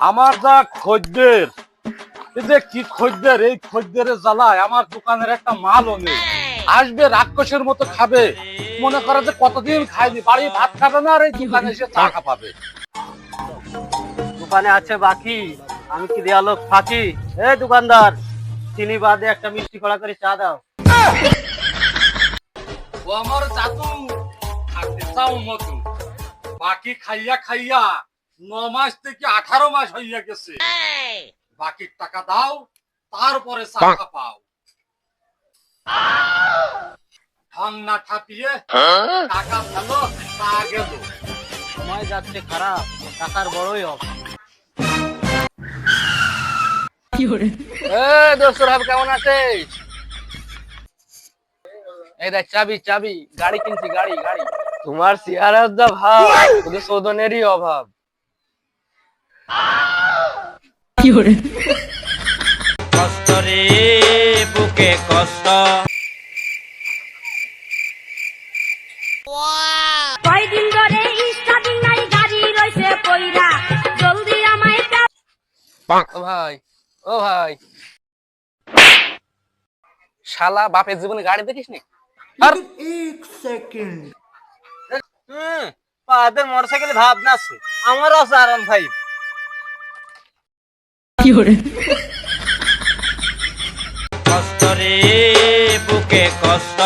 আমার যা খদ্দের, এই যে কি খদ্দের, এই খদ্দেরের জ্বালায় আমার দোকানের একটা মালও নেই। আসবে রাক্ষসের মতো খাবে, মনে করে যে কতদিন খাইনি, বাড়ি ভাত খাবে না আর এই দোকানে এসে চা খাবে। দোকানে আছে বাকি, আমি কি দেয়া লোক ফাঁকি? এই দোকানদার, চিনি বাদে একটা মিষ্টি কড়া করে চা দাও। ও আমার জাতু থাকতে চাও মতো, বাকি খাইয়া খাইয়া 9 মাস থেকে 18 মাস হইয়া গেছে। বাকি টাকা দাও, তারপরে চা পাও। ঢং না ঠাপিয়ে টাকা ফেলো, চা গেল। সময় যাচ্ছে খারাপ, টাকার বড়ই অভাব। কেমন আছিস? এই দেখ চাবি চাবি, গাড়ি কিনছি, গাড়ি গাড়ি। তোমার চেহারার যা ভাব, শুধু শোধনেরই অভাব। কষ্ট রে বুকে কষ্ট। কয়দিন ধরে স্টার্টিং নাই, গাড়ি রইছে কইরা, জলদি আমায় ও ভাই, ও ভাই, শালা বাপের জীবনে গাড়ি দেখিস নি? আর পাদের মোটরসাইকেল ভাব না আছে, আমারও আছে R15। কষ্ট রে বুকে কষ্ট।